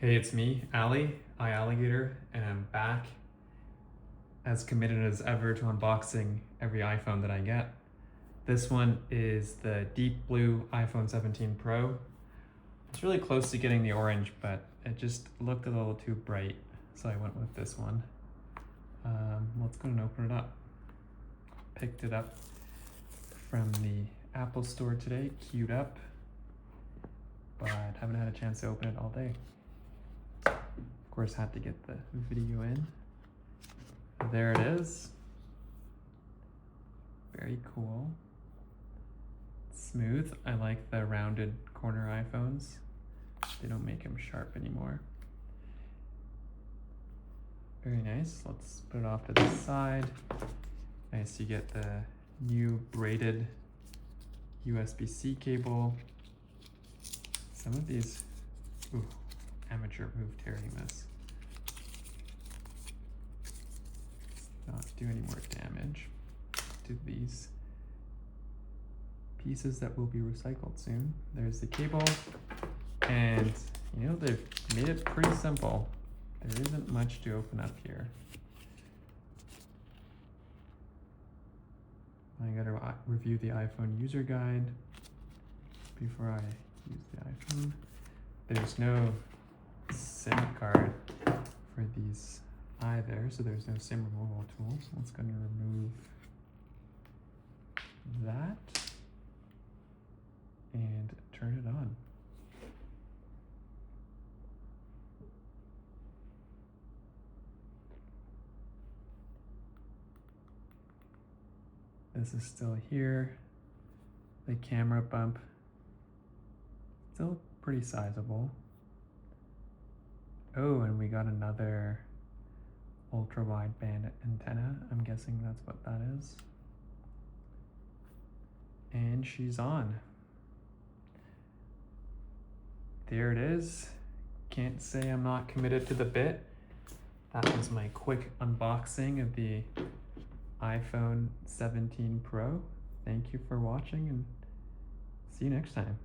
Hey, it's me, Ali, iAlligator, and I'm back as committed as ever to unboxing every iPhone that I get. This one is the deep blue iPhone 17 Pro. It's really close to getting the orange, but it just looked a little too bright, so I went with this one. Let's go and open it up. Picked it up from the Apple Store today, queued up, but haven't had a chance to open it all day. Of course, had to get the video in. There it is. Very cool. Smooth. I like the rounded corner iPhones. They don't make them sharp anymore. Very nice. Let's put it off to the side. Nice, you get the new braided USB-C cable. Some of these, ooh, amateur move tearing this. Not do any more damage to these pieces that will be recycled soon. There's the cable, and you know, they've made it pretty simple. There isn't much to open up here. I gotta review the iPhone user guide before I use the iPhone. There's no SIM card for these either, so there's no SIM removal tool. So let's go and remove that and turn it on. This is still here. The camera bump, still pretty sizable. Oh, and we got another ultra wideband antenna. I'm guessing that's what that is. And she's on. There it is. Can't say I'm not committed to the bit. That was my quick unboxing of the iPhone 17 Pro. Thank you for watching, and see you next time.